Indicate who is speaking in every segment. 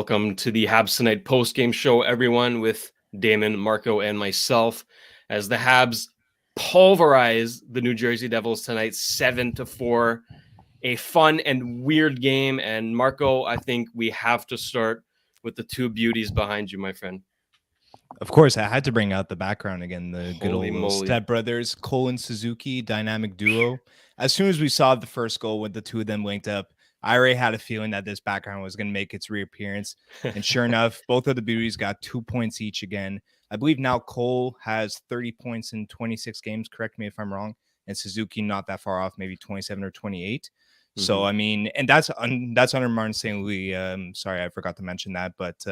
Speaker 1: welcome to the Habs Tonight post-game show, everyone, with Damon, Marco, and myself, as the Habs pulverize the New Jersey Devils tonight, 7-4. A fun and weird game. And Marco, I think we have to start with the two beauties behind you, my friend.
Speaker 2: Of course, I had to bring out the background again, the good
Speaker 1: Holy
Speaker 2: old
Speaker 1: moly.
Speaker 2: stepbrothers, Cole and Suzuki, dynamic duo. As soon as we saw the first goal with the two of them linked up, I already had a feeling that this background was going to make its reappearance. And sure enough, both of the beauties got 2 points each again. I believe now Cole has 30 points in 26 games. Correct me if I'm wrong. And Suzuki not that far off, maybe 27 or 28. So, I mean, and that's under Martin St. Louis. Sorry, I forgot to mention that. But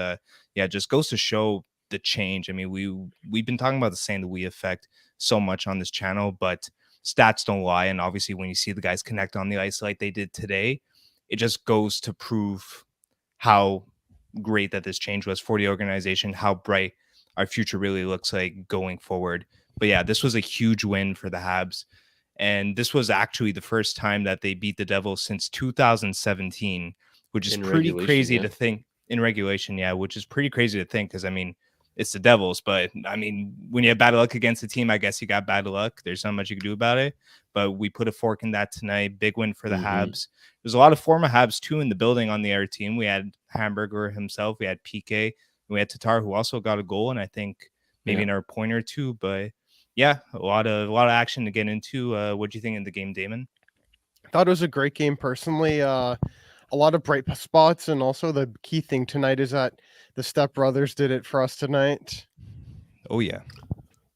Speaker 2: yeah, just goes to show the change. I mean, we've been talking about the St. Louis effect so much on this channel, but stats don't lie. And obviously, when you see the guys connect on the ice like they did today, it just goes to prove how great that this change was for the organization, how bright our future really looks like going forward. But yeah, this was a huge win for the Habs. And this was actually the first time that they beat the Devils since 2017, which is pretty crazy to think in regulation. Yeah, which is pretty crazy to think because, I mean, it's the Devils. But, I mean, when you have bad luck against a team, I guess you got bad luck. There's not much you can do about it. But we put a fork in that tonight. Big win for the Habs. There's a lot of former Habs, too, in the building on the other team. We had Hamburger himself. We had PK. We had Tatar, who also got a goal. And I think maybe another point or two. But yeah, a lot of action to get into. What do you think in the game, Damon?
Speaker 3: I thought it was a great game personally. A lot of bright spots, and also the key thing tonight is that the stepbrothers did it for us tonight.
Speaker 2: Oh yeah,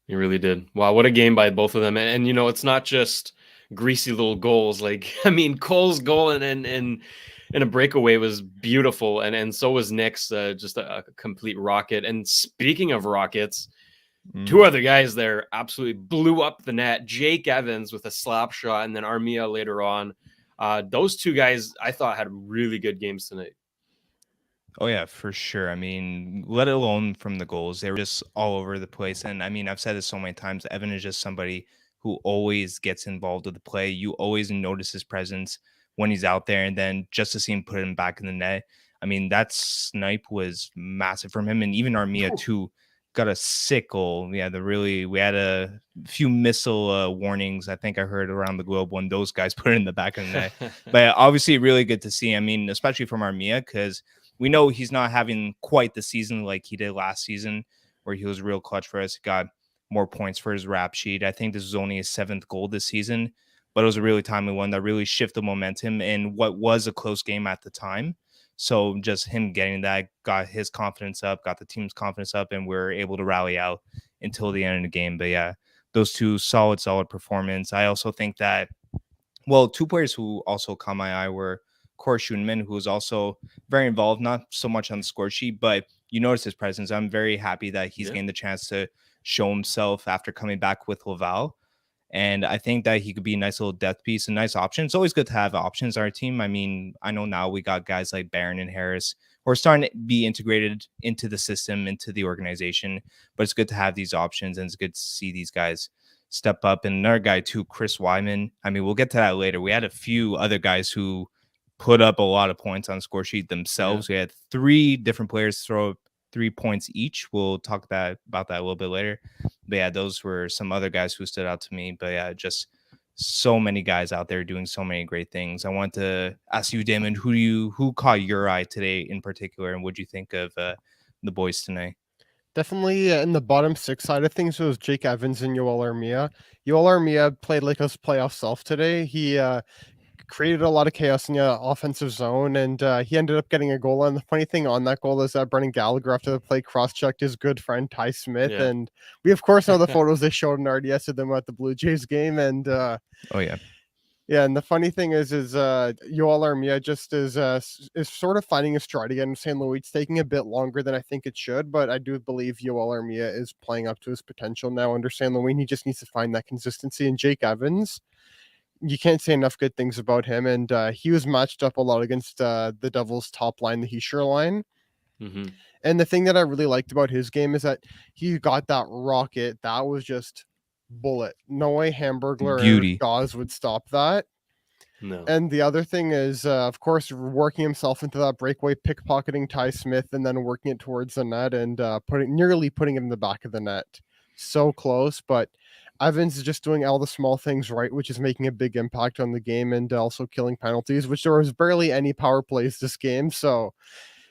Speaker 1: he really did. Wow, what a game by both of them. And you know, it's not just greasy little goals. Like, I mean, Cole's goal and a breakaway was beautiful, and so was Nick's, just a complete rocket. And speaking of rockets, two other guys there absolutely blew up the net. Jake Evans with a slap shot, and then Armia later on. Those two guys, I thought, had really good games tonight.
Speaker 2: Oh, yeah, for sure. I mean, let alone from the goals, they were just all over the place. And I mean, I've said this so many times, Evan is just somebody who always gets involved with the play. You always notice his presence when he's out there, and then just to see him put him back in the net. I mean, that snipe was massive from him, and even Armia too. Got a sick goal. Yeah, we had a few missile warnings, I think I heard around the globe when those guys put it in the back of the net. But obviously really good to see. I mean, especially from Armia, because we know he's not having quite the season like he did last season, where he was real clutch for us. He got more points for his rap sheet. I think this was only his 7th goal this season, but it was a really timely one that really shifted momentum in what was a close game at the time. So just him getting that got his confidence up, got the team's confidence up, and we're able to rally out until the end of the game. But yeah, those two solid performance. I also think that, well, two players who also caught my eye were Cor Schoenman, who was also very involved, not so much on the score sheet, but you notice his presence. I'm very happy that he's gained the chance to show himself after coming back with Laval. And I think that he could be a nice little depth piece, a nice option. It's always good to have options on our team. I mean, I know now we got guys like Barron and Harris who are starting to be integrated into the system, into the organization. But it's good to have these options, and it's good to see these guys step up. And another guy too, Chris Wyman. I mean, we'll get to that later. We had a few other guys who put up a lot of points on the score sheet themselves. We had 3 different players throw up 3 points each. We'll talk about that a little bit later. But yeah, those were some other guys who stood out to me. But yeah, just so many guys out there doing so many great things. I want to ask you, Damon, who caught your eye today in particular, and what do you think of the boys tonight?
Speaker 3: Definitely in the bottom 6 side of things, it was Jake Evans and Yoel Armia. Yoel Armia played like his playoff self today. He created a lot of chaos in the offensive zone, and he ended up getting a goal. And the funny thing on that goal is that Brendan Gallagher, after the play, cross-checked his good friend Ty Smith, and we of course know the photos they showed in RDS of them at the Blue Jays game. And yeah, and the funny thing is Yoel Armia just is sort of finding his stride again in St. Louis. It's taking a bit longer than I think it should, but I do believe Yoel Armia is playing up to his potential now under St. Louis. He just needs to find that consistency. And Jake Evans, you can't say enough good things about him, and he was matched up a lot against the Devils' top line, the Heischer line. And the thing that I really liked about his game is that he got that rocket that was just bullet. No way Hamburglar or Gauze would stop that.
Speaker 1: No.
Speaker 3: And the other thing is, of course, working himself into that breakaway, pickpocketing Ty Smith, and then working it towards the net and nearly putting it in the back of the net. So close, but Evans is just doing all the small things right, which is making a big impact on the game and also killing penalties, which there was barely any power plays this game. So,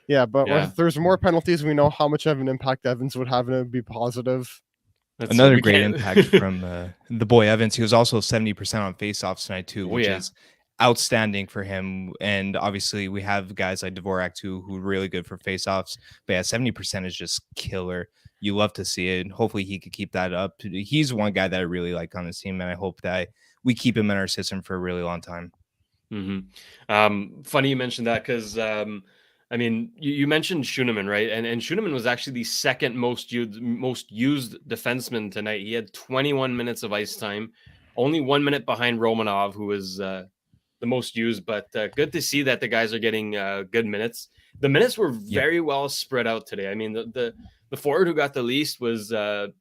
Speaker 3: yeah, but
Speaker 1: Yeah.
Speaker 3: if there's more penalties, we know how much of an impact Evans would have, and it would be positive.
Speaker 1: That's true.
Speaker 2: Another
Speaker 1: We
Speaker 2: great
Speaker 1: can't.
Speaker 2: impact from the boy Evans. He was also 70% on faceoffs tonight too,
Speaker 1: Oh
Speaker 2: which
Speaker 1: yeah.
Speaker 2: is outstanding for him. And obviously, we have guys like Dvorak too, who are really good for faceoffs. But yeah, 70% is just killer. You love to see it. And hopefully, he could keep that up. He's one guy that I really like on this team, and I hope that we keep him in our system for a really long time.
Speaker 1: Funny you mentioned that because I mean you mentioned Schuneman, right? And Schuneman was actually the second most used defenseman tonight. He had 21 minutes of ice time, only 1 minute behind Romanov, who was the most used. But good to see that the guys are getting good minutes. The minutes were
Speaker 2: Yeah.
Speaker 1: very well spread out today. I mean the forward who got the least was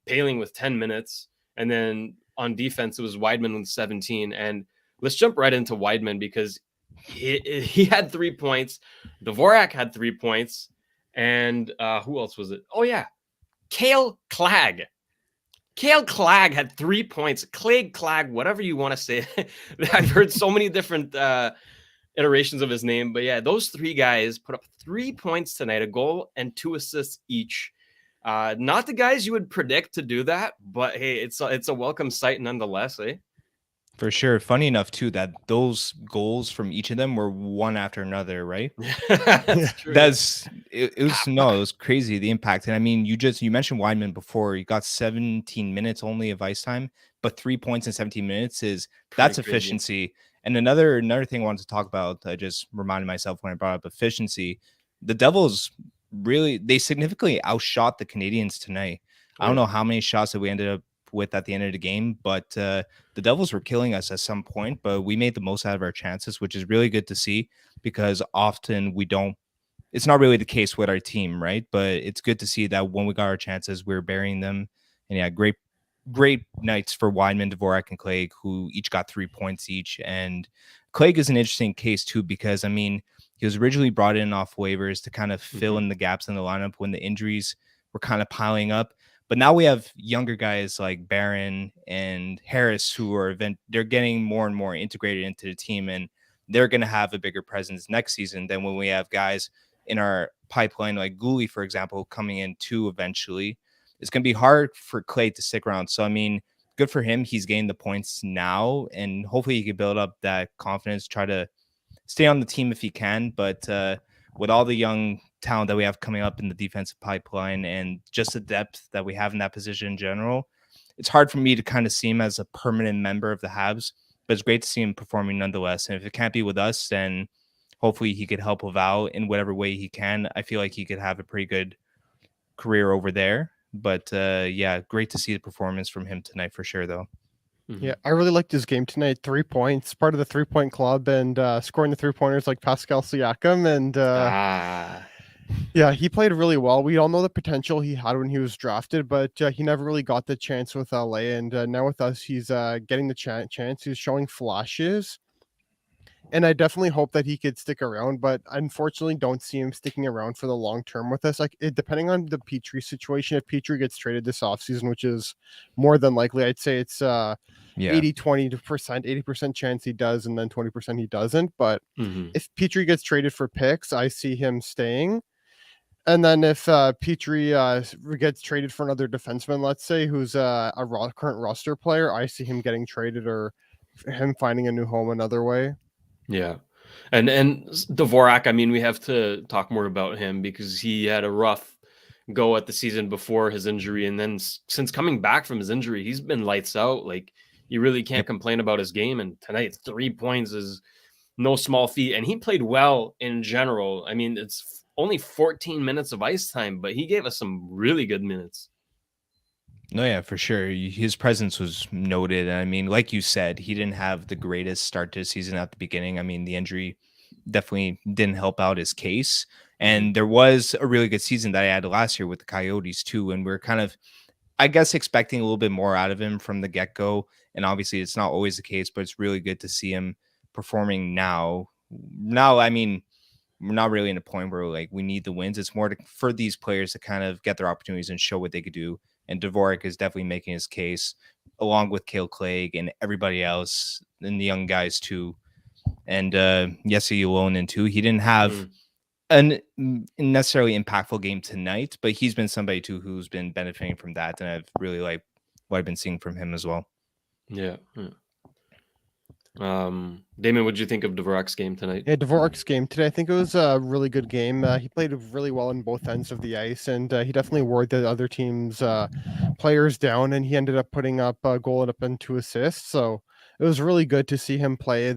Speaker 1: Paling with 10 minutes, and then on defense it was Weidman with 17. And let's jump right into Weidman because he had 3 points. Dvorak had 3 points. And who else was it? Oh, yeah. Cale Clag. Cale Clag had 3 points. Clag, whatever you want to say. I've heard so many different iterations of his name. But yeah, those 3 guys put up 3 points tonight, a goal and 2 assists each. Not the guys you would predict to do that, but hey, it's a welcome sight nonetheless, eh?
Speaker 2: For sure. Funny enough, too, that those goals from each of them were one after another, right?
Speaker 1: That's true.
Speaker 2: It was crazy, the impact. And I mean, you mentioned Weidman before. He got 17 minutes only of ice time, but 3 points in 17 minutes that's
Speaker 1: Pretty crazy.
Speaker 2: efficiency. And another thing I wanted to talk about, I just reminded myself when I brought up efficiency. The Devils they significantly outshot the Canadians tonight. I don't know how many shots that we ended up with at the end of the game, but the Devils were killing us at some point, but we made the most out of our chances, which is really good to see because often we don't. It's not really the case with our team, right? But it's good to see that when we got our chances, we are burying them. And yeah, great nights for Weidman, Dvorak, and Clegg, who each got 3 points each. And Clegg is an interesting case too, because I mean, he was originally brought in off waivers to kind of fill in the gaps in the lineup when the injuries were kind of piling up. But now we have younger guys like Barron and Harris who they're getting more and more integrated into the team, and they're going to have a bigger presence next season than when we have guys in our pipeline like Gooley, for example, coming in too eventually. It's going to be hard for Clay to stick around. So, I mean, good for him. He's gained the points now, and hopefully he can build up that confidence, try to stay on the team if he can. But with all the young talent that we have coming up in the defensive pipeline and just the depth that we have in that position in general, it's hard for me to kind of see him as a permanent member of the Habs, but it's great to see him performing nonetheless. And if it can't be with us, then hopefully he could help Laval in whatever way he can. I feel like he could have a pretty good career over there. But yeah, great to see the performance from him tonight for sure, though.
Speaker 3: Yeah, I really liked his game tonight. 3 points, part of the 3-point club, and scoring the 3-pointers like Pascal Siakam. And yeah, he played really well. We all know the potential he had when he was drafted, but he never really got the chance with LA. And now with us, he's getting the chance. He's showing flashes. And I definitely hope that he could stick around, but unfortunately don't see him sticking around for the long term with us. Like depending on the Petrie situation, if Petrie gets traded this offseason, which is more than likely, I'd say it's 80-20%, 80% chance he does, and then 20% he doesn't. But if Petrie gets traded for picks, I see him staying. And then if Petrie gets traded for another defenseman, let's say, who's a current roster player, I see him getting traded or him finding a new home another way.
Speaker 1: Yeah. And Dvorak, I mean, we have to talk more about him because he had a rough go at the season before his injury. And then since coming back from his injury, he's been lights out. Like, you really can't complain about his game. And tonight, 3 points is no small feat. And he played well in general. I mean, it's only 14 minutes of ice time, but he gave us some really good minutes.
Speaker 2: No, yeah, for sure. His presence was noted. I mean, like you said, he didn't have the greatest start to the season at the beginning. I mean, the injury definitely didn't help out his case. And there was a really good season that I had last year with the Coyotes too. And we're kind of, I guess, expecting a little bit more out of him from the get-go. And obviously it's not always the case, but it's really good to see him performing now. Now, I mean, we're not really in a point where like we need the wins. It's more for these players to kind of get their opportunities and show what they could do. And Dvorak is definitely making his case, along with Cale Clegg and everybody else, and the young guys too. And Jesse Ylonen too. He didn't have a necessarily impactful game tonight, but he's been somebody too who's been benefiting from that, and I've really liked what I've been seeing from him as well.
Speaker 1: Yeah. Damon, what did you think of Dvorak's game tonight?
Speaker 3: Yeah, Dvorak's game today, I think it was a really good game. He played really well on both ends of the ice, and he definitely wore the other team's players down, and he ended up putting up a goal and up and 2 assists. So it was really good to see him play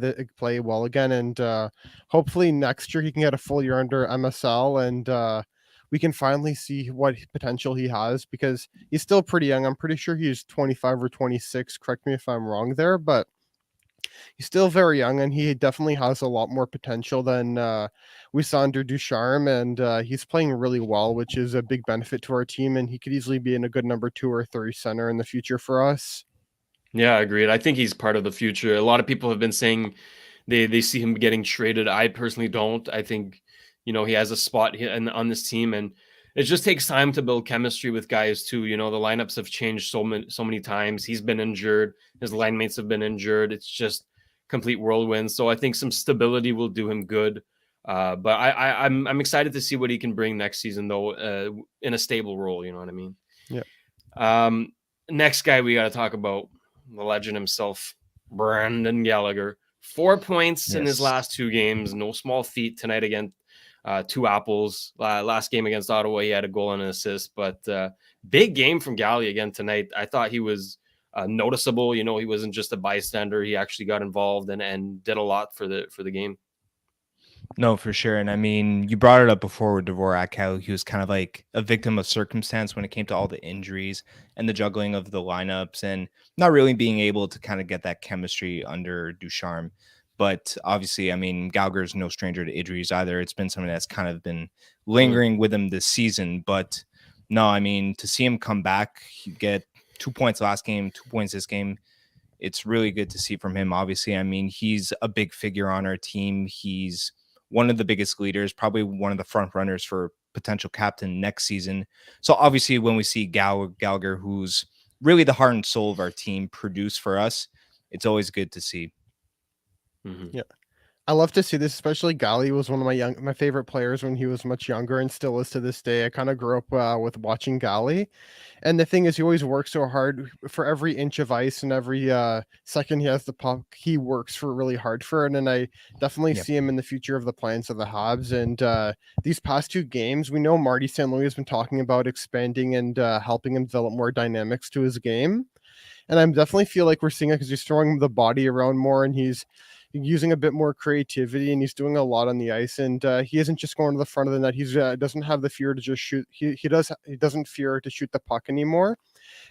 Speaker 3: well again, and hopefully next year he can get a full year under MSL, and we can finally see what potential he has, because he's still pretty young. I'm pretty sure he's 25 or 26. Correct me if I'm wrong there, but he's still very young, and he definitely has a lot more potential than we saw under Ducharme, and he's playing really well, which is a big benefit to our team, and he could easily be in a good number 2 or 3 center in the future for us.
Speaker 1: Yeah, I agreed. I think he's part of the future. A lot of people have been saying they see him getting traded. I personally don't. I think, he has a spot on this team, and it just takes time to build chemistry with guys too. The lineups have changed so many times. He's been injured. His line mates have been injured. It's just complete whirlwind. So I think some stability will do him good. But I'm excited to see what he can bring next season, though, in a stable role. You know what I mean?
Speaker 3: Yeah.
Speaker 1: Next guy we got to talk about, the legend himself, Brendan Gallagher. 4 points in his last 2 games. No small feat tonight again. 2 apples. Last game against Ottawa, he had a goal and an assist. But big game from Galley again tonight. I thought he was noticeable. He wasn't just a bystander. He actually got involved and did a lot for the game.
Speaker 2: No, for sure. And I mean, you brought it up before with Dvorak, how he was kind of like a victim of circumstance when it came to all the injuries and the juggling of the lineups and not really being able to kind of get that chemistry under Ducharme. But obviously, I mean, Gallagher's no stranger to injuries either. It's been something that's kind of been lingering with him this season. But no, I mean, to see him come back, get 2 points last game, 2 points this game, it's really good to see from him. Obviously, I mean, he's a big figure on our team. He's one of the biggest leaders, probably one of the front runners for potential captain next season. So obviously when we see Gallagher, who's really the heart and soul of our team, produce for us, it's always good to see.
Speaker 3: Yeah. I love to see this, especially Gali was one of my favorite players when he was much younger and still is to this day. I kind of grew up with watching Gali. And the thing is, he always works so hard for every inch of ice, and every second he has the puck, he works for really hard for it. And I definitely see him in the future of the plans of the Habs. And these past 2 games, we know Marty St. Louis has been talking about expanding and helping him develop more dynamics to his game. And I definitely feel like we're seeing it because he's throwing the body around more, and he's using a bit more creativity, and he's doing a lot on the ice. And he isn't just going to the front of the net. He's doesn't have the fear to just shoot. He doesn't fear to shoot the puck anymore.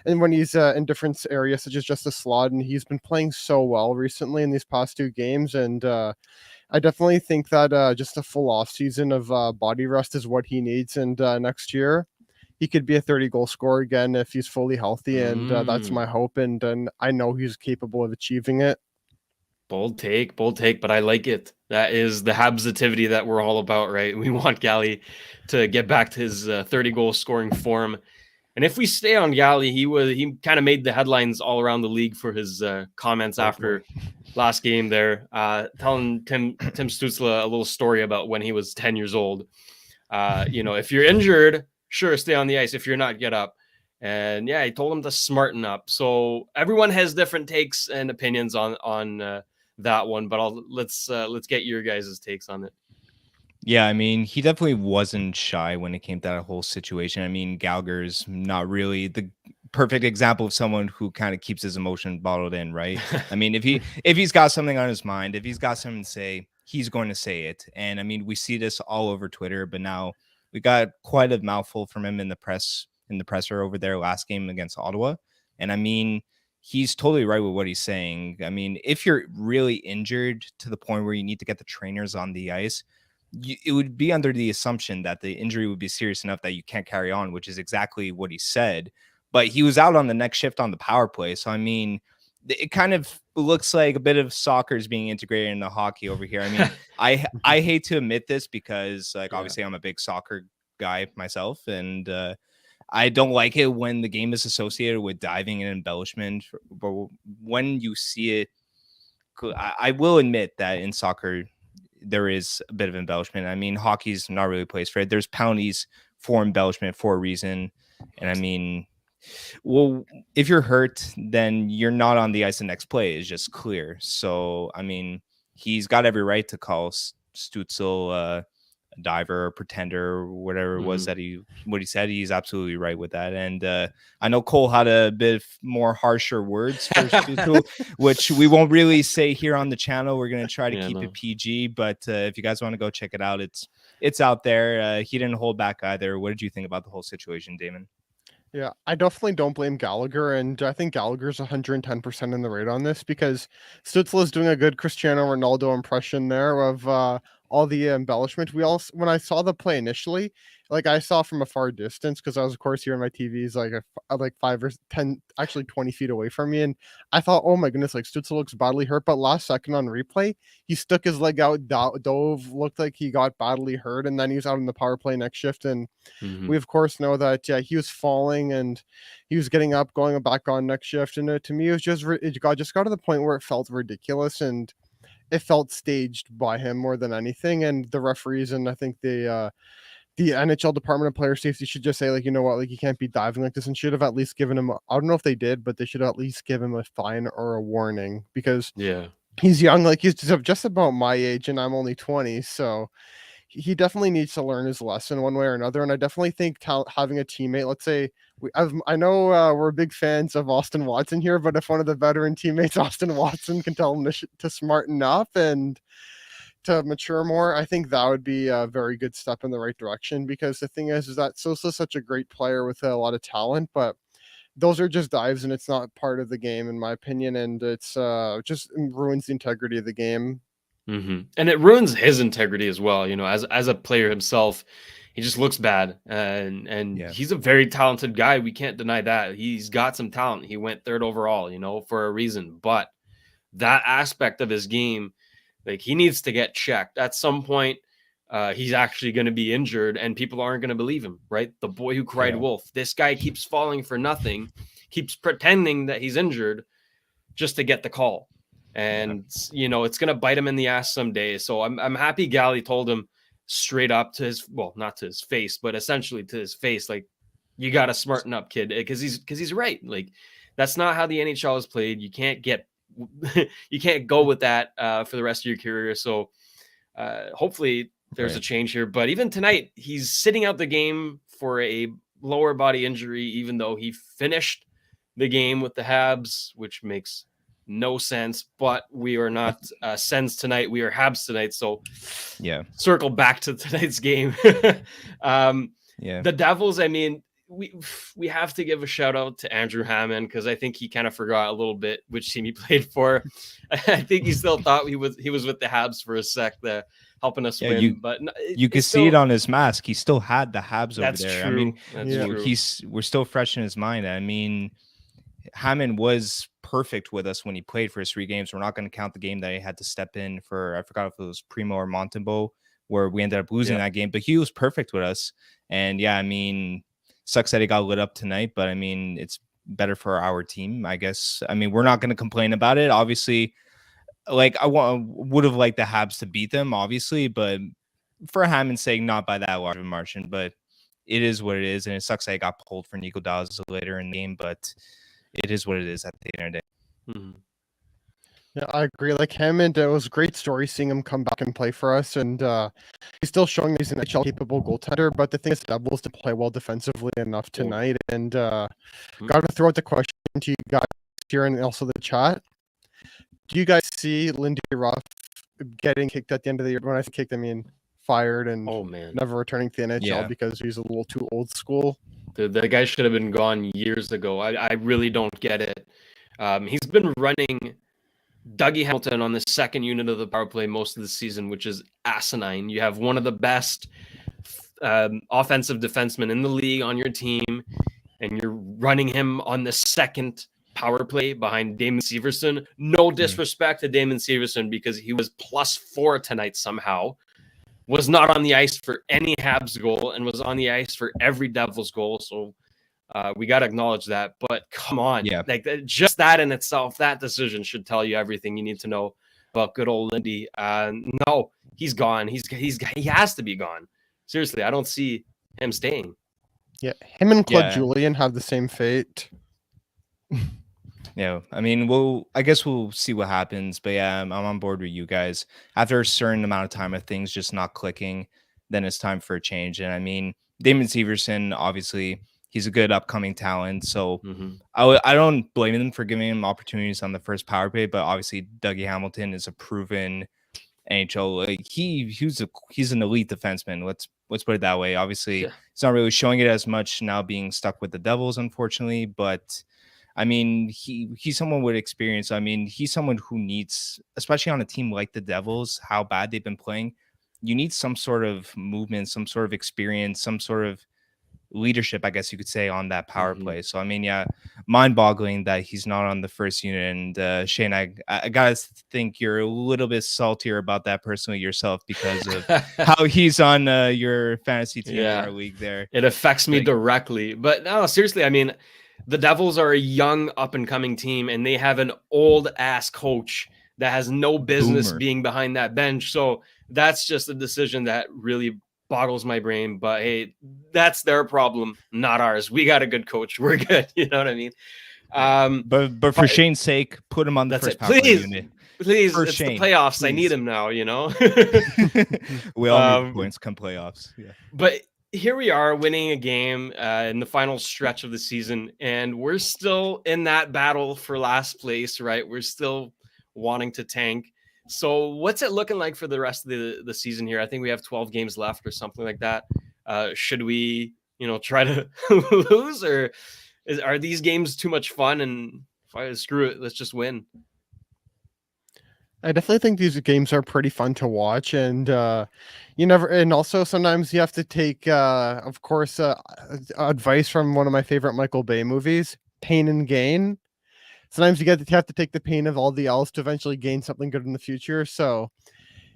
Speaker 3: And when he's in different areas, such as just the slot, and he's been playing so well recently in these past 2 games. And I definitely think that just a full off season of body rest is what he needs. And next year, he could be a 30-goal scorer again if he's fully healthy. And that's my hope. And I know he's capable of achieving it.
Speaker 1: Bold take, but I like it. That is the Habsitivity that we're all about, right? We want Galley to get back to his 30-goal scoring form. And if we stay on Galley, he kind of made the headlines all around the league for his comments after last game there, telling Tim Stützle a little story about when he was 10 years old. If you're injured, sure, stay on the ice. If you're not, get up. And yeah, he told him to smarten up. So everyone has different takes and opinions on that one, but let's get your guys' takes on it.
Speaker 2: Yeah, I mean, he definitely wasn't shy when it came to that whole situation. I mean, Gallagher's not really the perfect example of someone who kind of keeps his emotion bottled in, right? I mean, if he's got something on his mind, if he's got something to say, he's going to say it. And I mean, we see this all over Twitter, but now we got quite a mouthful from him in the presser over there last game against Ottawa. And I mean, he's totally right with what he's saying. I mean, if you're really injured to the point where you need to get the trainers on the ice, it would be under the assumption that the injury would be serious enough that you can't carry on, which is exactly what he said. But he was out on the next shift on the power play. So, I mean, it kind of looks like a bit of soccer is being integrated into hockey over here. I mean, I hate to admit this because like obviously I'm a big soccer guy myself, and I don't like it when the game is associated with diving and embellishment. But when you see it, I will admit that in soccer there is a bit of embellishment. I mean, hockey's not really a place for it. There's penalties for embellishment for a reason, and I mean, well, if you're hurt, then you're not on the ice the next play. It's just clear. So, I mean, he's got every right to call Stutzel a diver or pretender or whatever it was that what he said. He's absolutely right with that. And I know Cole had a bit more harsher words for Stutzel, which we won't really say here on the channel. We're going to try to keep it PG, but if you guys want to go check it out, it's out there. He didn't hold back either. What did you think about the whole situation, Damon?
Speaker 3: Yeah, I definitely don't blame Gallagher, and I think Gallagher's 110% in the right on this because Stützle is doing a good Cristiano Ronaldo impression there of all the embellishment. When I saw the play initially, like I saw from a far distance because I was of course here on my TV is like like 5 or 10, actually 20 feet away from me, and I thought, oh my goodness, like Stützle looks badly hurt. But last second on replay, he stuck his leg out, dove, looked like he got badly hurt, and then he was out in the power play next shift and. We of course know that he was falling and he was getting up, going back on next shift, and to me it was just it got to the point where it felt ridiculous and it felt staged by him more than anything. And the referees and I think the NHL Department of Player Safety should just say like, you know what, like you can't be diving like this, and should have at least given him. I don't know if they did, but they should at least give him a fine or a warning because he's young, like he's just about my age, and I'm only 20, so. He definitely needs to learn his lesson one way or another. And I definitely think having a teammate, let's say, I know we're big fans of Austin Watson here, but if one of the veteran teammates, Austin Watson, can tell him to smarten up and to mature more, I think that would be a very good step in the right direction. Because the thing is that Sosa's such a great player with a lot of talent, but those are just dives and it's not part of the game, in my opinion. And it's just ruins the integrity of the game.
Speaker 1: And it ruins his integrity as well. You know, as a player himself, he just looks bad, and he's a very talented guy. We can't deny that. He's got some talent. He went 3rd overall, you know, for a reason. But that aspect of his game, like he needs to get checked at some point. He's actually going to be injured, and people aren't going to believe him, right? The boy who cried wolf. This guy keeps falling for nothing, keeps pretending that he's injured just to get the call. And you know it's gonna bite him in the ass someday. So I'm happy Gally told him straight up to his, well, not to his face, but essentially to his face, like you gotta smarten up, kid, because he's right. Like that's not how the NHL is played. You can't go with that for the rest of your career. So hopefully there's a change here. But even tonight, he's sitting out the game for a lower body injury, even though he finished the game with the Habs, which makes no sense. But we are not Sens tonight. We are Habs tonight. So circle back to tonight's game. The Devils, I mean, we have to give a shout out to Andrew Hammond because I think he kind of forgot a little bit which team he played for. I think he still thought he was with the Habs for a sec, helping us win. But
Speaker 2: you could see it on his mask. He still had the Habs over there.
Speaker 1: True.
Speaker 2: I mean,
Speaker 1: That's
Speaker 2: we're still fresh in his mind. I mean, Hammond was perfect with us when he played for his 3 games. We're not going to count the game that he had to step in for. I forgot if it was Primo or Montembeau, where we ended up losing that game. But he was perfect with us. And I mean, sucks that he got lit up tonight. But I mean, it's better for our team, I guess. I mean, we're not going to complain about it. Obviously, like I would have liked the Habs to beat them, obviously, but for Hammond's sake, not by that large of a margin. But it is what it is, and it sucks that he got pulled for Nico Dawes later in the game. But it is what it is at the end of the day.
Speaker 3: Yeah, I agree. Like Hammond, it was a great story seeing him come back and play for us, and he's still showing he's an NHL capable goaltender. But the thing is, Devils to play well defensively enough tonight. And got to throw out the question to you guys here and also the chat. Do you guys see Lindy Ruff getting kicked at the end of the year? When I say kicked, I mean fired and never returning to the NHL because he's a little too old school.
Speaker 1: The guy should have been gone years ago. I really don't get it. He's been running Dougie Hamilton on the second unit of the power play most of the season, which is asinine. You have one of the best offensive defensemen in the league on your team, and you're running him on the second power play behind Damon Severson. No disrespect to Damon Severson because he was +4 tonight somehow. Was not on the ice for any Habs goal and was on the ice for every Devils goal. So we got to acknowledge that. But come on, like just that in itself, that decision should tell you everything you need to know about good old Lindy. No, he's gone. He has to be gone. Seriously, I don't see him staying.
Speaker 3: Yeah, him and Claude Julien have the same fate.
Speaker 2: Yeah, I mean, I guess we'll see what happens. But yeah, I'm on board with you guys. After a certain amount of time of things just not clicking, then it's time for a change. And I mean, Damon Severson, obviously, he's a good upcoming talent. So I don't blame them for giving him opportunities on the first power play. But obviously, Dougie Hamilton is a proven NHL. Like, he's an elite defenseman. Let's put it that way. Obviously, he's not really showing it as much now, being stuck with the Devils, unfortunately. But I mean, he's someone with experience. I mean, he's someone who needs, especially on a team like the Devils, how bad they've been playing. You need some sort of movement, some sort of experience, some sort of leadership, I guess you could say, on that power play. So I mean, yeah, mind-boggling that he's not on the first unit. And Shane, I gotta think you're a little bit saltier about that personally yourself because of how he's on your fantasy team in our league there.
Speaker 1: It affects me directly. But no, seriously, I mean, the Devils are a young up-and-coming team, and they have an old-ass coach that has no business being behind that bench. So that's just a decision that really boggles my brain. But hey, that's their problem, not ours. We got a good coach. We're good. You know what I mean?
Speaker 2: But for Shane's sake, put him on the first power play unit.
Speaker 1: Please,
Speaker 2: for
Speaker 1: it's
Speaker 2: Shane,
Speaker 1: the playoffs.
Speaker 2: please.
Speaker 1: I need him now, you know?
Speaker 2: We all need points come playoffs. Yeah.
Speaker 1: But here we are winning a game in the final stretch of the season, and we're still in that battle for last place, right? We're still wanting to tank. So what's it looking like for the rest of the season here? I think we have 12 games left or something like that. Should we, try to lose, or are these games too much fun and screw it, let's just win?
Speaker 3: I definitely think these games are pretty fun to watch, and and also sometimes you have to take, of course, advice from one of my favorite Michael Bay movies, Pain and Gain. Sometimes you have to take the pain of all the L's to eventually gain something good in the future. So,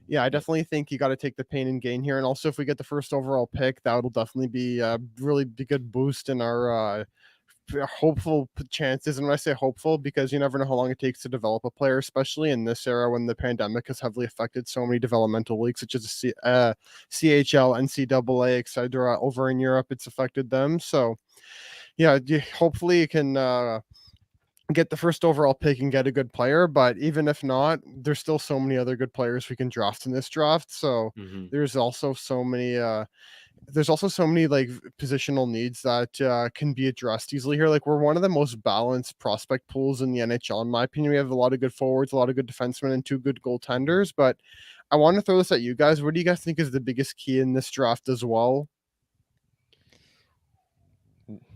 Speaker 3: yeah, I definitely think you got to take the pain and gain here. And also, if we get the first overall pick, that will definitely be a really good boost in our hopeful chances. And when I say hopeful, because you never know how long it takes to develop a player, especially in this era when the pandemic has heavily affected so many developmental leagues, such as CHL, NCAA, etc. Over in Europe, it's affected them. So, yeah, hopefully you can get the first overall pick and get a good player. But even if not, there's still so many other good players we can draft in this draft. So there's also so many like positional needs that can be addressed easily here. Like, we're one of the most balanced prospect pools in the NHL, in my opinion. We have a lot of good forwards, a lot of good defensemen, and 2 good goaltenders. But I want to throw this at you guys. What do you guys think is the biggest key in this draft as well?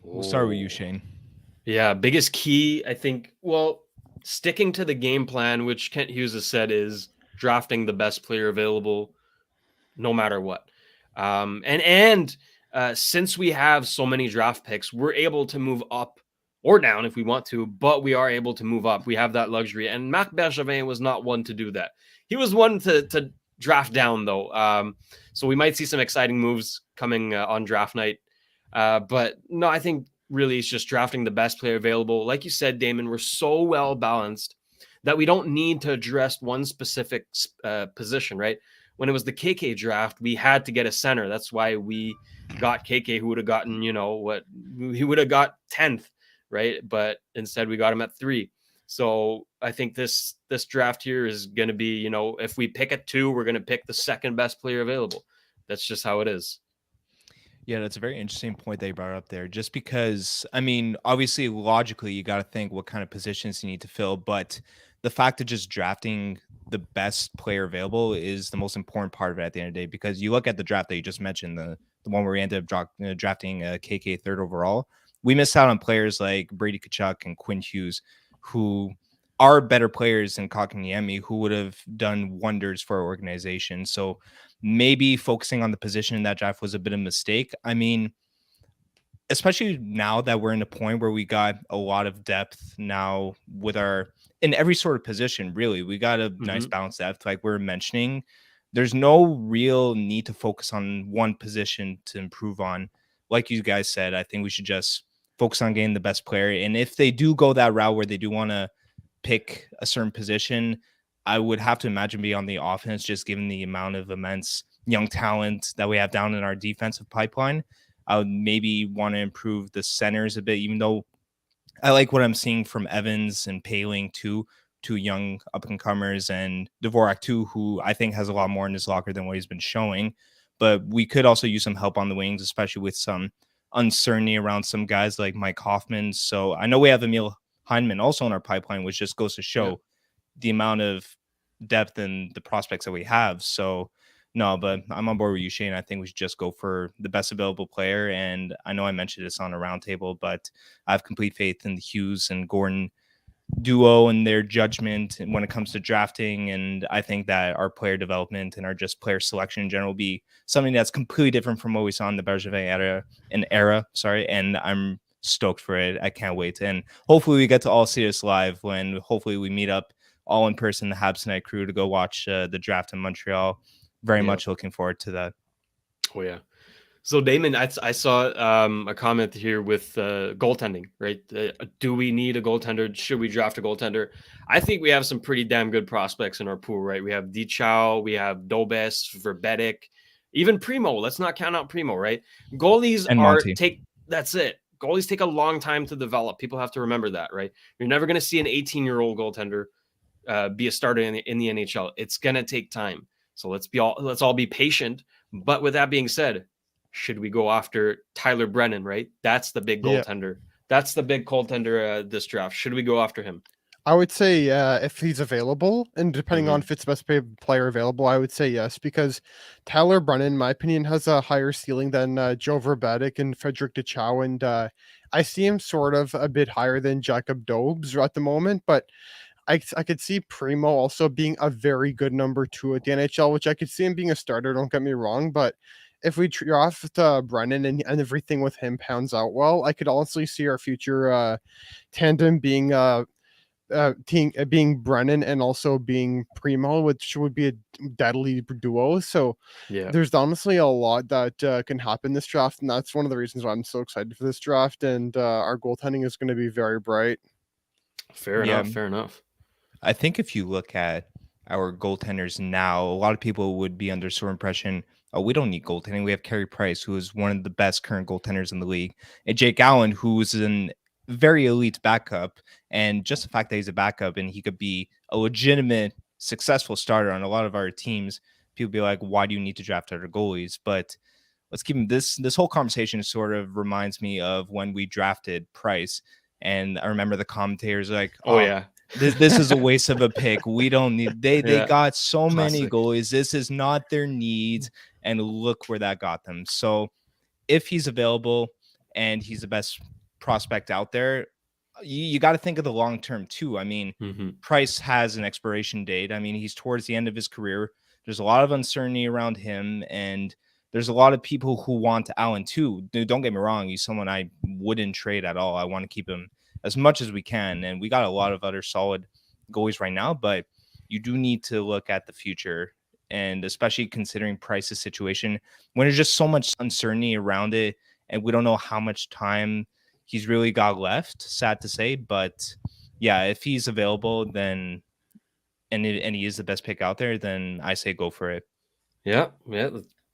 Speaker 2: We'll start with you, Shane.
Speaker 1: Yeah, biggest key, I think, well, sticking to the game plan, which Kent Hughes has said is drafting the best player available no matter what. And since we have so many draft picks, we're able to move up or down if we want to, but we are able to move up. We have that luxury. And Marc Bergevin was not one to do that. He was one to draft down, though. So we might see some exciting moves coming on draft night. But no, I think really it's just drafting the best player available. Like you said, Damon, we're so well balanced that we don't need to address one specific position, right? When it was the KK draft, we had to get a center. That's why we got KK, who would have gotten, he would have got 10th, right? But instead we got him at 3. So I think this draft here is going to be, if we pick at 2, we're going to pick the second best player available. That's just how it is.
Speaker 2: Yeah, that's a very interesting point that you brought up there. Just because, I mean, obviously, logically, you got to think what kind of positions you need to fill. But the fact of just drafting the best player available is the most important part of it at the end of the day. Because you look at the draft that you just mentioned, the one where we ended up drafting KK 3rd overall, we missed out on players like Brady Tkachuk and Quinn Hughes, who are better players than Kotkaniemi, who would have done wonders for our organization. So maybe focusing on the position in that draft was a bit of a mistake. I mean, especially now that we're in a point where we got a lot of depth now with our in every sort of position, really. We got a nice
Speaker 1: Mm-hmm.
Speaker 2: balanced depth, like we are mentioning. There's no real need to focus on one position to improve on. Like you guys said, I think we should just focus on getting the best player. And if they do go that route where they do want to pick a certain position, I would have to imagine be on the offense, just given the amount of immense young talent that we have down in our defensive pipeline. I would maybe want to improve the centers a bit, even though I like what I'm seeing from Evans and Paling too, two young up and comers, and Dvorak too, who I think has a lot more in his locker than what he's been showing. But we could also use some help on the wings, especially with some uncertainty around some guys like Mike Hoffman. So I know we have Emil Heineman also in our pipeline, which just goes to show the amount of depth and the prospects that we have. So no, but I'm on board with you, Shane. I think we should just go for the best available player. And I know I mentioned this on a roundtable, but I have complete faith in the Hughes and Gordon duo and their judgment when it comes to drafting. And I think that our player development and our just player selection in general will be something that's completely different from what we saw in the Bergevin era. And I'm stoked for it. I can't wait. And hopefully we get to all see this live when hopefully we meet up all in person, the Habs Night crew, to go watch the draft in Montreal. Very much looking forward to that.
Speaker 1: Oh yeah. So Damon, I saw a comment here with goaltending, right? Do we need a goaltender? Should we draft a goaltender? I think we have some pretty damn good prospects in our pool, right? We have Dichow, we have Dobes, Verbetic, even Primo. Let's not count out Primo, right? Goalies
Speaker 2: And Monty.
Speaker 1: That's it. Goalies take a long time to develop. People have to remember that, right? You're never going to see an 18-year-old goaltender be a starter in the NHL. It's going to take time. So let's all be patient. But with that being said, should we go after Tyler Brennan, right? That's the big goaltender. That's the big goaltender this draft. Should we go after him?
Speaker 3: I would say if he's available, and depending on if it's best paid player available, I would say yes, because Tyler Brennan, in my opinion, has a higher ceiling than Joe Verbetic and Frederick Dichow, and I see him sort of a bit higher than Jacob Dobes at the moment, but I could see Primo also being a very good number 2 at the NHL, which I could see him being a starter, don't get me wrong, but if we draft Brennan and everything with him pounds out well, I could honestly see our future tandem being being Brennan and also being Primo, which would be a deadly duo. So there's honestly a lot that can happen this draft, and that's one of the reasons why I'm so excited for this draft. And our goaltending is going to be very bright.
Speaker 1: Fair enough.
Speaker 2: I think if you look at our goaltenders now, a lot of people would be under sort of impression, oh, we don't need goaltending. We have Carey Price, who is one of the best current goaltenders in the league, and Jake Allen, who's an very elite backup. And just the fact that he's a backup and he could be a legitimate, successful starter on a lot of our teams, people be like, why do you need to draft other goalies? But let's keep him. This whole conversation sort of reminds me of when we drafted Price. And I remember the commentators like,
Speaker 1: oh yeah,
Speaker 2: this is a waste of a pick. We don't need they got so many goalies. This is not their needs. And look where that got them. So if he's available and he's the best prospect out there, you got to think of the long term too. I mean, Price has an expiration date. I mean, he's towards the end of his career. There's a lot of uncertainty around him, and there's a lot of people who want Allen too. Don't get me wrong. He's someone I wouldn't trade at all. I want to keep him as much as we can. And we got a lot of other solid goalies right now, but you do need to look at the future. And especially considering Price's situation, when there's just so much uncertainty around it, and we don't know how much time he's really got left, sad to say. But yeah, if he's available, then and he is the best pick out there, then I say go for it.
Speaker 1: Yeah,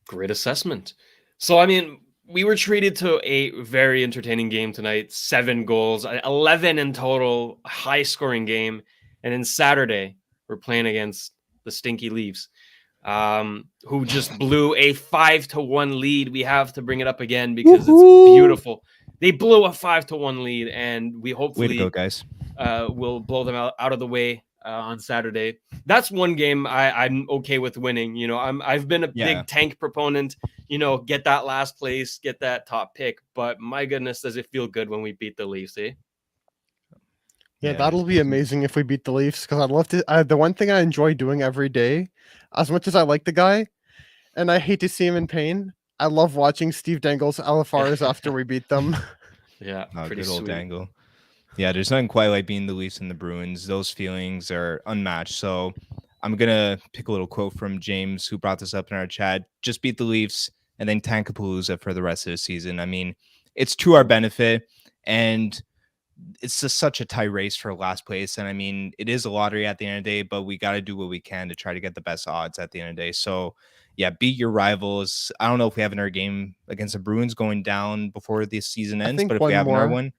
Speaker 1: great assessment. So, I mean, we were treated to a very entertaining game tonight. 7 goals, 11 in total, high-scoring game. And then Saturday, we're playing against the Stinky Leafs, who just blew a 5-1 lead. We have to bring it up again because it's beautiful. They blew a 5-1 lead, and we hopefully
Speaker 2: way to go, guys.
Speaker 1: Will blow them out of the way on Saturday. That's one game I'm okay with winning. You know, I've been a big tank proponent. You know, get that last place, get that top pick. But my goodness, does it feel good when we beat the Leafs, eh?
Speaker 3: Yeah, that'll be amazing if we beat the Leafs, because I'd love to. The one thing I enjoy doing every day, as much as I like the guy, and I hate to see him in pain, I love watching Steve Dangle's LFRs after we beat them.
Speaker 1: Yeah, pretty
Speaker 2: good old
Speaker 1: sweet.
Speaker 2: Dangle. Yeah, there's nothing quite like being the Leafs and the Bruins. Those feelings are unmatched. So I'm gonna pick a little quote from James, who brought this up in our chat. Just beat the Leafs and then Tankapalooza for the rest of the season. I mean, it's to our benefit, and it's just such a tight race for last place. And I mean, it is a lottery at the end of the day, but we got to do what we can to try to get the best odds at the end of the day. So yeah, beat your rivals. I don't know if we have another game against the Bruins going down before the season
Speaker 3: I
Speaker 2: ends,
Speaker 3: think
Speaker 2: but if we
Speaker 3: one
Speaker 2: have another
Speaker 3: more.
Speaker 2: one,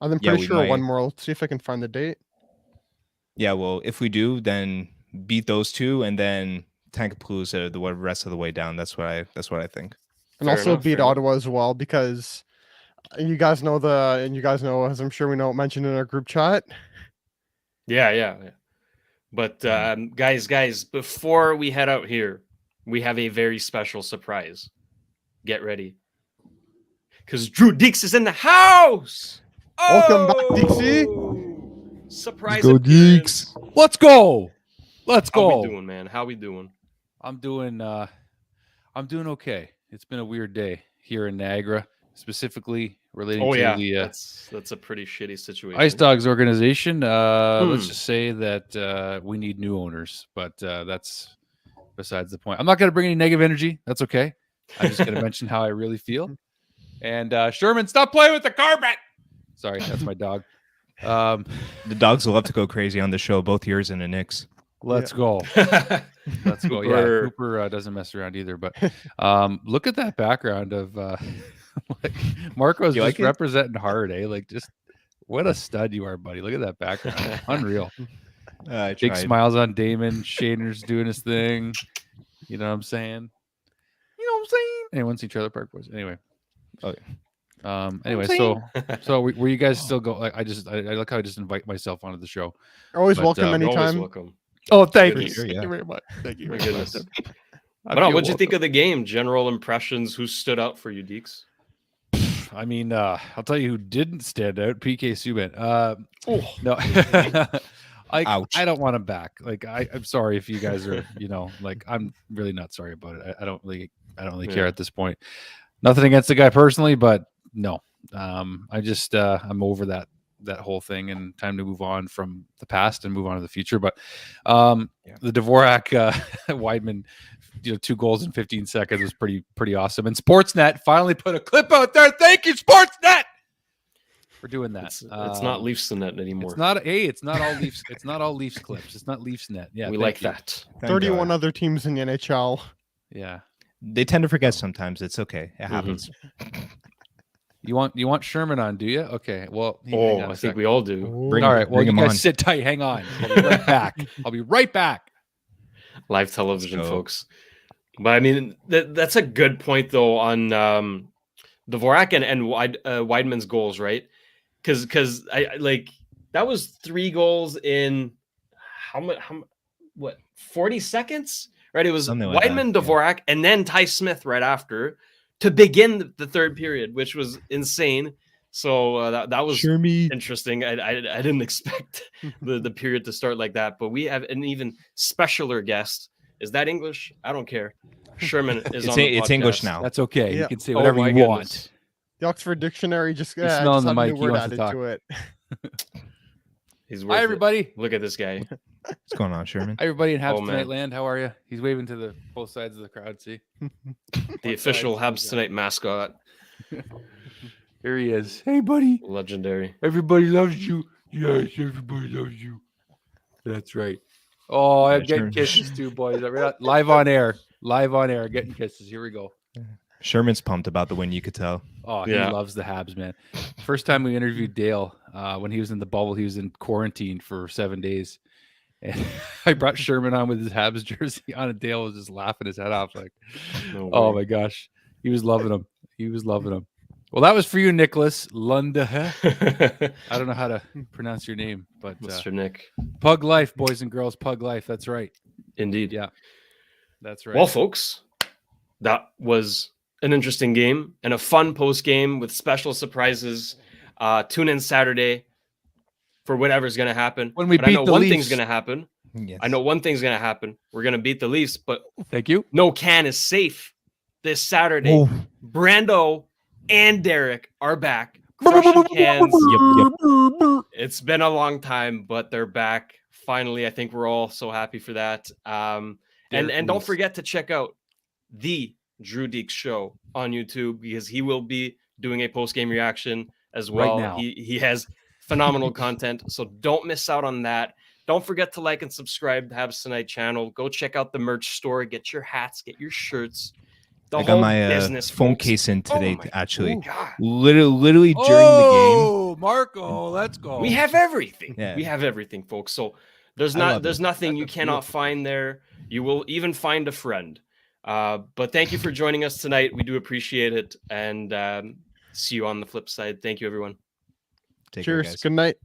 Speaker 3: I'm
Speaker 2: Yeah,
Speaker 3: pretty
Speaker 2: we
Speaker 3: sure one
Speaker 2: might.
Speaker 3: more. Let's see if I can find the date.
Speaker 2: yeah, well, if we do, then beat those two and then Tankapalooza the rest of the way down. That's what I think.
Speaker 3: And
Speaker 1: Fair
Speaker 3: also
Speaker 1: enough,
Speaker 3: beat
Speaker 1: fair enough.
Speaker 3: Ottawa as well, because you guys know as I'm sure we know, mentioned in our group chat.
Speaker 1: Yeah. But guys, before we head out here, we have a very special surprise. Get ready, because Drew Deeks is in the house.
Speaker 3: Welcome back, Dixie.
Speaker 1: Surprise
Speaker 2: go,
Speaker 1: appearance.
Speaker 4: Let's go. Let's
Speaker 1: How
Speaker 4: go.
Speaker 1: we doing, man? How we doing?
Speaker 4: I'm doing okay. It's been a weird day here in Niagara, specifically relating
Speaker 1: Oh
Speaker 4: to
Speaker 1: yeah,
Speaker 4: the
Speaker 1: that's a pretty shitty situation.
Speaker 4: Ice Dogs organization. Let's
Speaker 1: Hmm.
Speaker 4: just say that we need new owners, but that's besides the point. I'm not going to bring any negative energy. That's okay. I'm just going to mention how I really feel. And Sherman, stop playing with the carpet. Sorry, that's my dog.
Speaker 2: The dogs will love to go crazy on the show, both yours and the Knicks.
Speaker 4: Let's go. Let's go. Yeah, Cooper doesn't mess around either. But look at that background of like Marco's
Speaker 2: You
Speaker 4: just
Speaker 2: like it?
Speaker 4: representing hard, eh? Like, just what a stud you are, buddy. Look at that background. Unreal.
Speaker 2: I
Speaker 4: Big
Speaker 2: tried.
Speaker 4: smiles on Damon. Shaner's doing his thing. You know what I'm saying? You know what I'm saying? Anyone see Trailer Park Boys? Anyway.
Speaker 2: Oh,
Speaker 4: Anyway, so were you guys still go? Like, I like how I just invite myself onto the show.
Speaker 3: Always
Speaker 4: But,
Speaker 3: welcome
Speaker 1: You're always
Speaker 3: anytime.
Speaker 1: welcome.
Speaker 4: Oh, thank
Speaker 1: For
Speaker 4: you.
Speaker 1: sure,
Speaker 4: Thank
Speaker 2: yeah.
Speaker 4: you very much. Thank you
Speaker 1: My
Speaker 4: very much.
Speaker 1: goodness.
Speaker 4: I
Speaker 1: But
Speaker 4: feel
Speaker 1: what'd you think
Speaker 4: welcome.
Speaker 1: of the game? General impressions. Who stood out for you, Deeks?
Speaker 4: I mean, I'll tell you who didn't stand out. PK Subban. No,
Speaker 2: Ouch.
Speaker 4: I don't want him back. Like, I'm sorry if you guys are, like, I'm really not sorry about it. I don't really care
Speaker 1: Yeah.
Speaker 4: at this point. Nothing against the guy personally, but no. I just I'm over that whole thing, and time to move on from the past and move on to the future. But the Dvorak Weidman, 2 goals in 15 seconds was pretty awesome. And Sportsnet finally put a clip out there. Thank you, Sportsnet, for doing that.
Speaker 1: It's not Leafs in that anymore.
Speaker 4: It's not. Hey, it's not all Leafs. It's not all Leafs clips. It's not Leafs net. Yeah,
Speaker 1: we
Speaker 4: thank
Speaker 1: like
Speaker 4: you.
Speaker 1: that.
Speaker 2: Thank
Speaker 3: 31
Speaker 2: God.
Speaker 3: other teams in the NHL.
Speaker 4: Yeah.
Speaker 2: They tend to forget sometimes. It's okay. It happens.
Speaker 4: You want Sherman on, do you? Okay. Well,
Speaker 1: Oh, I think we all do.
Speaker 2: Bring
Speaker 4: all
Speaker 2: him-
Speaker 4: right. Well,
Speaker 2: bring
Speaker 4: you
Speaker 2: him
Speaker 4: guys
Speaker 2: on.
Speaker 4: sit tight. Hang on. I'll be right back. I'll be right back.
Speaker 1: Live television,
Speaker 2: Let's go.
Speaker 1: folks. But I mean, that's a good point though on Dvorak and Weidman's goals, right? Because I like that was 3 goals in how much? What 40 seconds? Right? It was
Speaker 2: Something like
Speaker 1: Weidman,
Speaker 2: that, yeah.
Speaker 1: Dvorak, and then Ty Smith right after to begin the third period, which was insane. So that was interesting. I didn't expect the period to start like that. But we have an even specialer guest. Is that English? I don't care. Sherman is
Speaker 2: It's
Speaker 1: on the
Speaker 2: it's English
Speaker 1: podcast.
Speaker 2: now.
Speaker 4: That's okay. You
Speaker 3: Yeah.
Speaker 4: can say
Speaker 1: Oh
Speaker 4: whatever
Speaker 1: my
Speaker 4: you want.
Speaker 1: goodness.
Speaker 3: The Oxford Dictionary just
Speaker 4: He's smelling the
Speaker 3: had a
Speaker 4: mic.
Speaker 3: new
Speaker 4: He
Speaker 3: word
Speaker 4: wants to
Speaker 3: added
Speaker 4: talk.
Speaker 3: to it.
Speaker 1: He's worth
Speaker 4: Hi,
Speaker 1: it.
Speaker 4: everybody.
Speaker 1: Look at this guy.
Speaker 2: What's going on, Sherman?
Speaker 4: Hi, everybody in Habs
Speaker 1: Oh, man.
Speaker 4: Tonight Land. How are you? He's waving to the both sides of the crowd. See?
Speaker 1: The official Habs Tonight mascot.
Speaker 4: Here he is. Hey, buddy.
Speaker 1: Legendary.
Speaker 4: Everybody loves you. Yes, everybody loves you. That's right. Oh, I'm
Speaker 2: Yeah,
Speaker 4: getting
Speaker 2: sure.
Speaker 4: kisses too, boys. Live on air. Live on air. Getting kisses. Here we go.
Speaker 2: Sherman's pumped about the win. You could tell.
Speaker 4: Oh,
Speaker 1: Yeah.
Speaker 4: he loves the Habs, man. First time we interviewed Dale, when he was in the bubble, he was in quarantine for 7 days. And I brought Sherman on with his Habs jersey on, and Dale was just laughing his head off. Like,
Speaker 1: No
Speaker 4: oh
Speaker 1: way.
Speaker 4: my gosh. He was loving him. He was loving him. Well, that was for you, Nicholas Lundahe. I don't know how to pronounce your name, but
Speaker 1: Mr. Nick.
Speaker 4: Pug Life, boys and girls. Pug Life. That's right.
Speaker 1: Indeed.
Speaker 4: Yeah. That's right.
Speaker 1: Well, folks, that was an interesting game and a fun post game with special surprises. Tune in Saturday for whatever's going to happen.
Speaker 4: When we
Speaker 1: But I
Speaker 4: beat
Speaker 1: know
Speaker 4: the
Speaker 1: one
Speaker 4: Leafs.
Speaker 1: thing's going to happen.
Speaker 2: Yes.
Speaker 1: I know one thing's going to happen. We're going to beat the Leafs, but
Speaker 4: Thank you.
Speaker 1: no can is safe this Saturday.
Speaker 2: Oh,
Speaker 1: Brando and Derek are back, crushing cans.
Speaker 2: yep.
Speaker 1: It's been a long time, but they're back. Finally, I think we're all so happy for that. And don't forget to check out the Drew Deeks show on YouTube, because he will be doing a post-game reaction as well.
Speaker 4: now.
Speaker 1: He has phenomenal content, so don't miss out on that. Don't forget to like and subscribe to Habs Tonight channel. Go check out the merch store. Get your hats, get your shirts. The
Speaker 2: I
Speaker 1: whole
Speaker 2: got my
Speaker 1: business,
Speaker 2: phone
Speaker 1: folks.
Speaker 2: case in today,
Speaker 1: my
Speaker 2: actually.
Speaker 1: God.
Speaker 2: Literally during the
Speaker 5: Oh, Marco, let's go.
Speaker 1: We have everything.
Speaker 2: Yeah.
Speaker 1: We have everything, folks. So there's
Speaker 2: I love it.
Speaker 1: nothing you
Speaker 5: That's a
Speaker 1: cannot
Speaker 5: beautiful
Speaker 1: find there. You will even find a friend. But thank you for joining us tonight. We do appreciate it. And see you on the flip side. Thank you, everyone.
Speaker 2: Take care,
Speaker 3: Cheers.
Speaker 2: guys.
Speaker 3: Good night.